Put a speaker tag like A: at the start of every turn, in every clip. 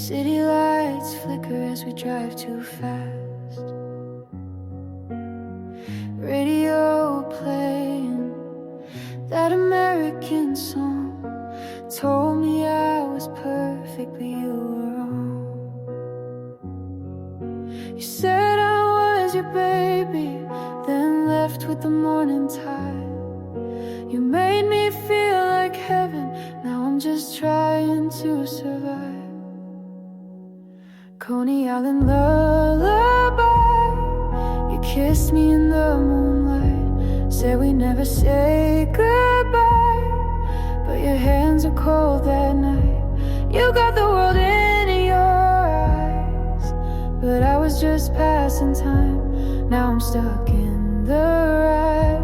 A: City lights flicker as we drive too fast. Radio playing that American song told me I was perfect, but you were wrong. You said I was your baby, then left with the morning tide. You made me feel like heaven, now I'm just trying to survive. Coney Island Lullaby, you kissed me in the moonlight, said we never say goodbye, but your hands were cold that night. You got the world in your eyes, but I was just passing time. Now I'm stuck in the ride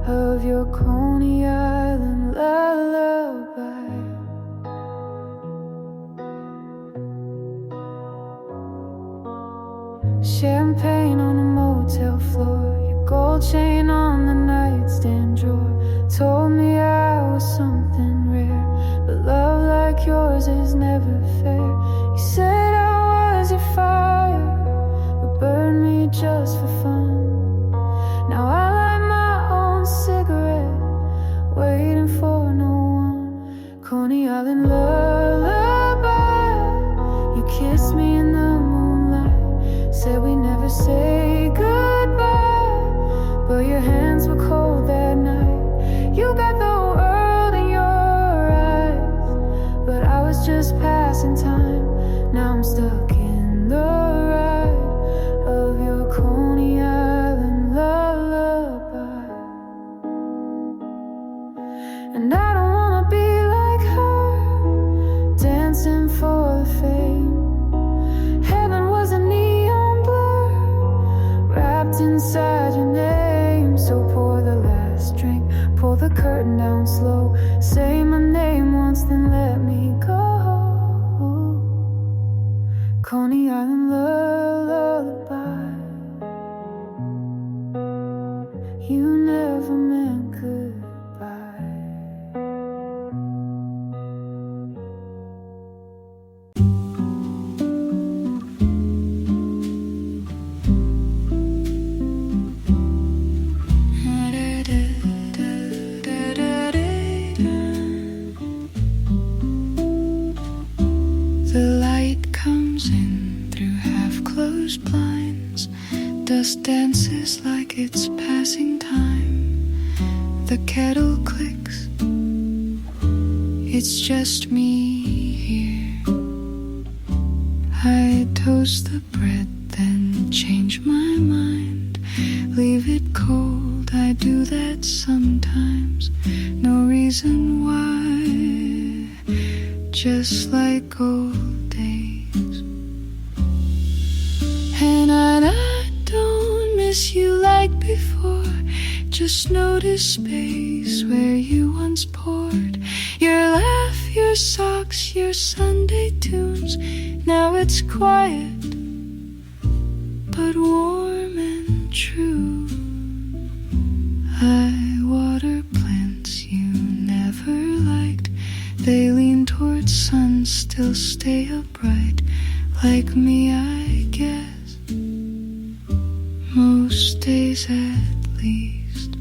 A: of your Coney Island lullaby. Champagne on a motel floor, your gold chain on the nightstand drawer told me I was something rare, but love like yours is never fair. You said I was your fire, but burned me just for fun. Now I light my own cigarette, waiting for no one. Coney Island lullaby, you kissed me in the moonlight, said we never say goodbye, but your hands were cold that night. You got the world in your eyes, but I was just passing time. Now I'm stuck in the ride of your Coney Island lullaby. And I don't wanna be like her, dancing for the fame. Heaven was a neon blur, wrapped inside your name. So pour the last drink, pull the curtain down slow, say my name once, then let me go. Coney Island lullaby, you never meant goodbye. The light comes in through half-closed blinds, dust dances like it's passing time. The kettle clicks, it's just me here. I toast the bread, then change my mind, leave it cold, I do that sometimes. No reason why, just like old days. And I don't miss you like before, just notice space where you once poured your laugh, your socks, your Sunday tunes. Now it's quiet, but warm and true. I water plants you never liked, they lean towards sun, still stay upright. Like me, I guess, most days at least.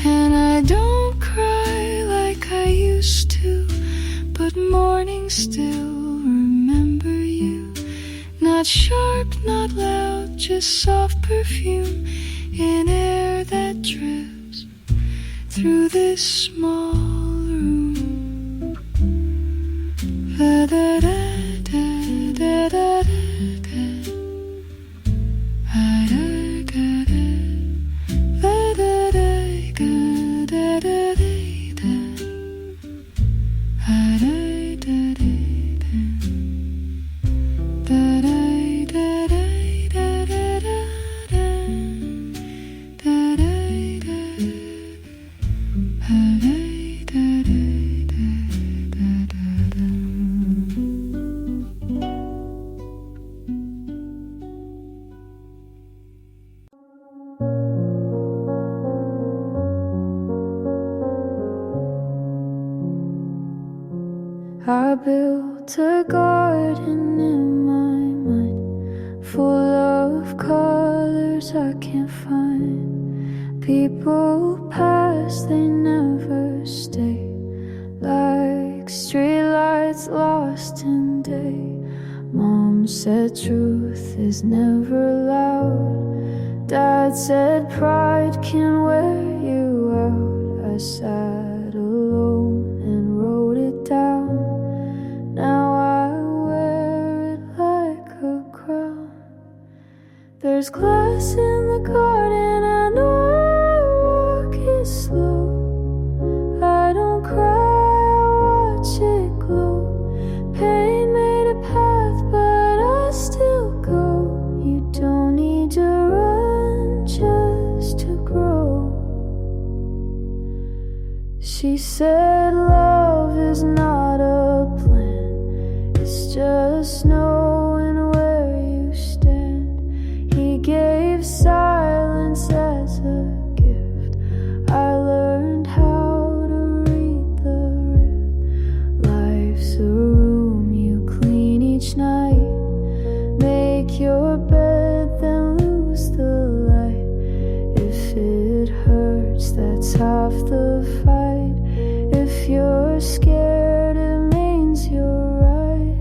A: And I don't cry like I used to, but mornings still remember you. Not sharp, not loud, just soft perfume in air that drifts through this small room. Da da da da da da da. I built built a garden in my mind, full of colors I can't find. People pass, they never stay, like streetlights lost in day. Mom said truth is never loud. Dad said pride can wear you out. I sat alone and wrote it down. Now I wear it like a crown. There's glass in the garden, I know I walk it slow. I don't cry, I watch it glow. Pain made a path, but I still go. You don't need to run just to grow. She said love is not a plan, it's just knowing where you stand. He gave silence as a gift. I learned how to read the rift. Life's a room you clean each night. Make your bed, then lose the light. If it hurts, that's half the fight. If you're scared, it means you're right.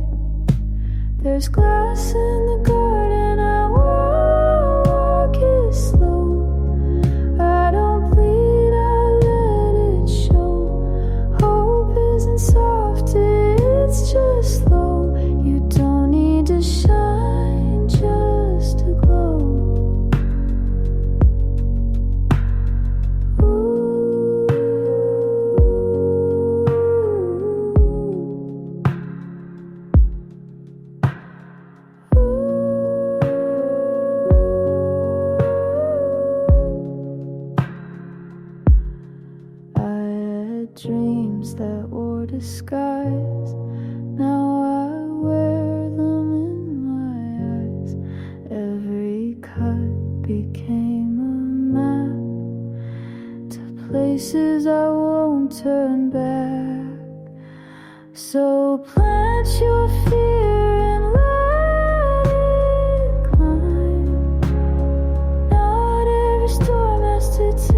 A: There's glass in the garden, I walk it slow. I don't bleed, I let it show. Hope isn't soft, it's just slow. You don't need to shine just to glow. Dreams that wore disguise, now I wear them in my eyes. Every cut became a map to places I won't turn back. So plant your fear and let it climb. Not every storm has to take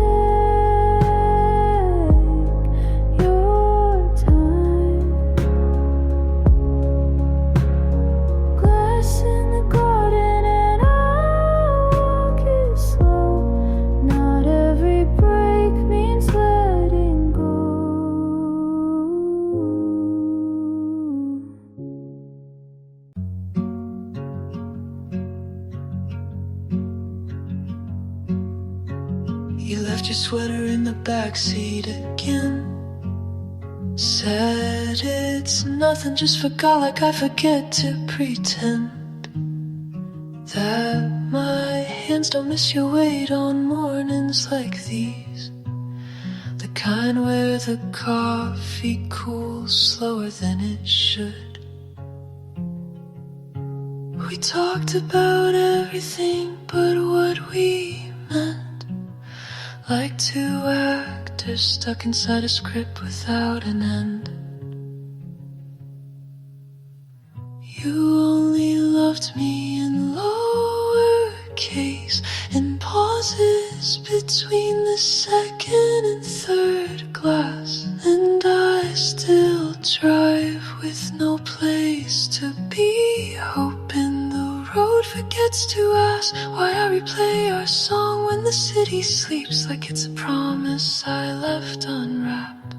B: You left your sweater in the backseat again. Said it's nothing, just forgot like I forget to pretend that my hands don't miss your weight on mornings like these. The kind where the coffee cools slower than it should. We talked about everything but what we meant. Like two actors stuck inside a script without an end. You only loved me in lowercase, in pauses between the second and third glass. And I still drive with no place to be, hoping the road forgets to ask why I replay our song when the city sleeps, like it's a promise I left unwrapped.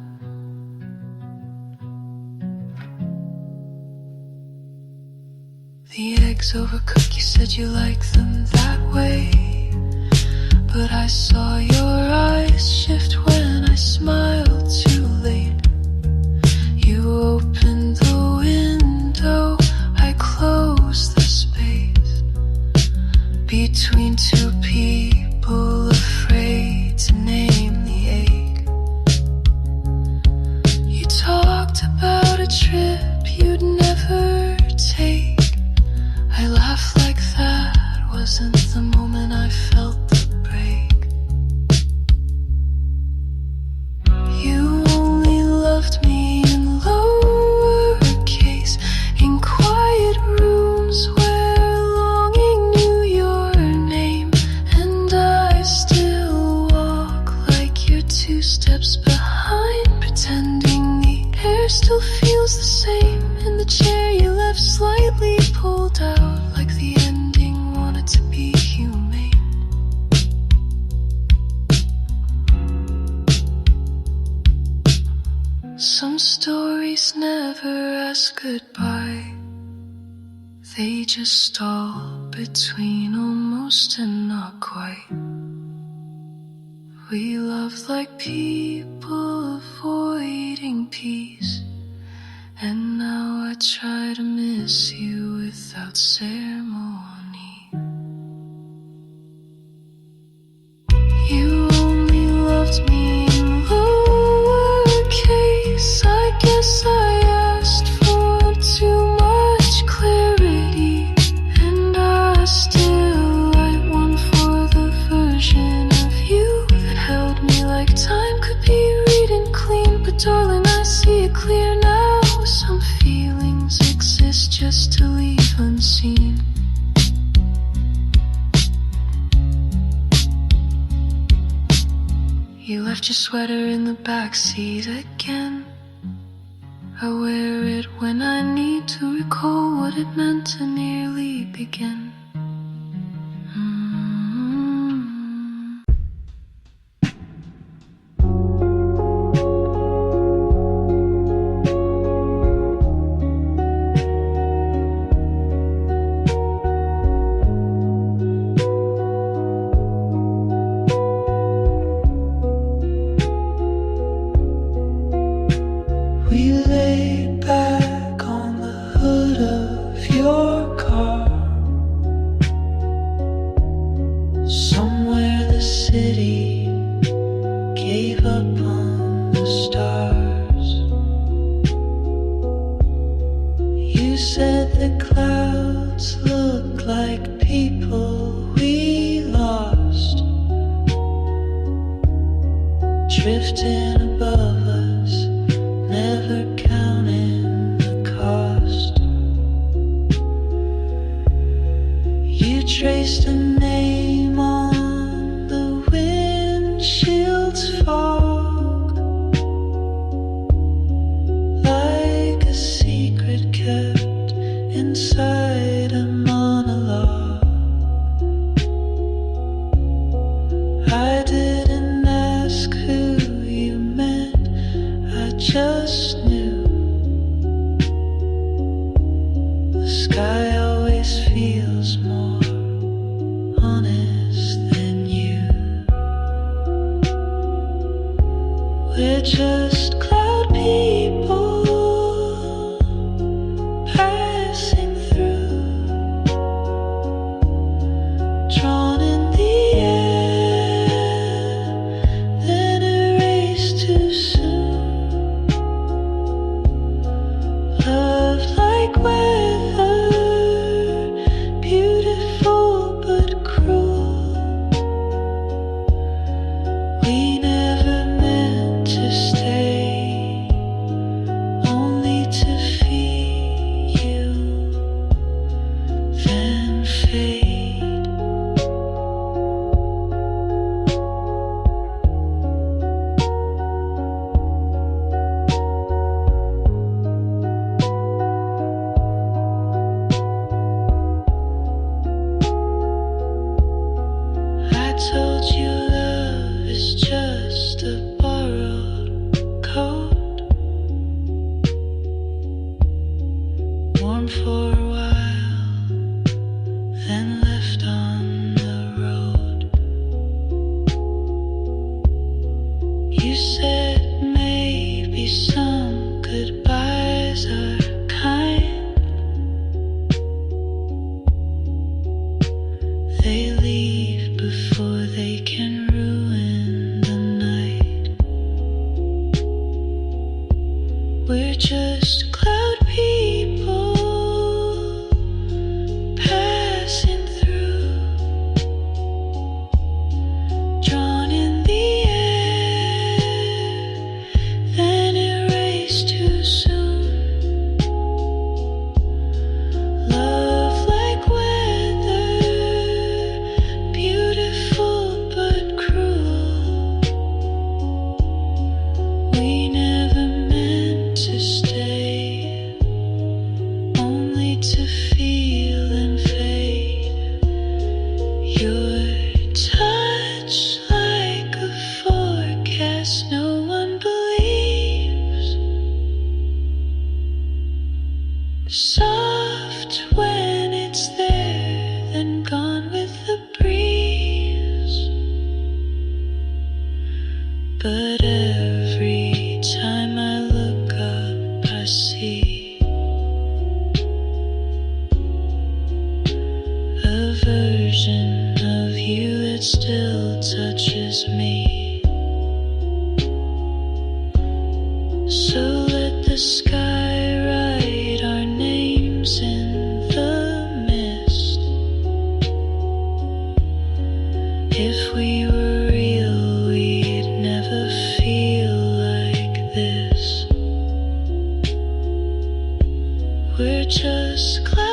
B: The eggs overcooked, you said you like them that way, but I saw your eyes shift when I smiled too late. You opened the window, I closed the space between two people afraid to name the ache. You talked about a trip you'd never take. I laughed like that wasn't the moment I felt the break. You only loved me in lowercase, hair still feels the same in the chair you left slightly pulled out, like the ending wanted to be humane. Some stories never ask goodbye. They just stall between almost and not quite. We loved like people avoiding peace, and now I try to miss you without ceremony. You only loved me in lowercase. I guess I asked for too much clarity, and I still write one for the version of you that held me like time could be reading clean. But darling, I see it clear now. Some feelings exist just to leave unseen. You left your sweater in the backseat again. I wear it when I need to recall what it meant to nearly begin.
C: We laid back on the hood of your car. Somewhere the city gave up on the stars. You said the clouds look like people we lost, drifting above us, never counting the cost. You traced a name on the windshield's fog, like a secret kept inside a monologue. I didn't ask who you meant, I just knew. The sky always feels more honest than you. We're just cloud people passing through, drawn in the air, then erased too soon. Love like weather, beautiful but cruel. We never meant to stay, only to feel you, then fade. I told you love is just a borrowed coat, warm for a while, then left on the road. You said maybe some goodbyes are kind. They leave before they can ruin the night. We're just cloud people passing through, drawn in the air, then erased too soon. Love like weather, beautiful but cruel. We never meant to stay, Soft when it's there, then gone with the breeze. But every time I look up, I see a version of you that still touches me. So let the sky write our names in the mist. If we were real, we'd never feel like this. We're just glad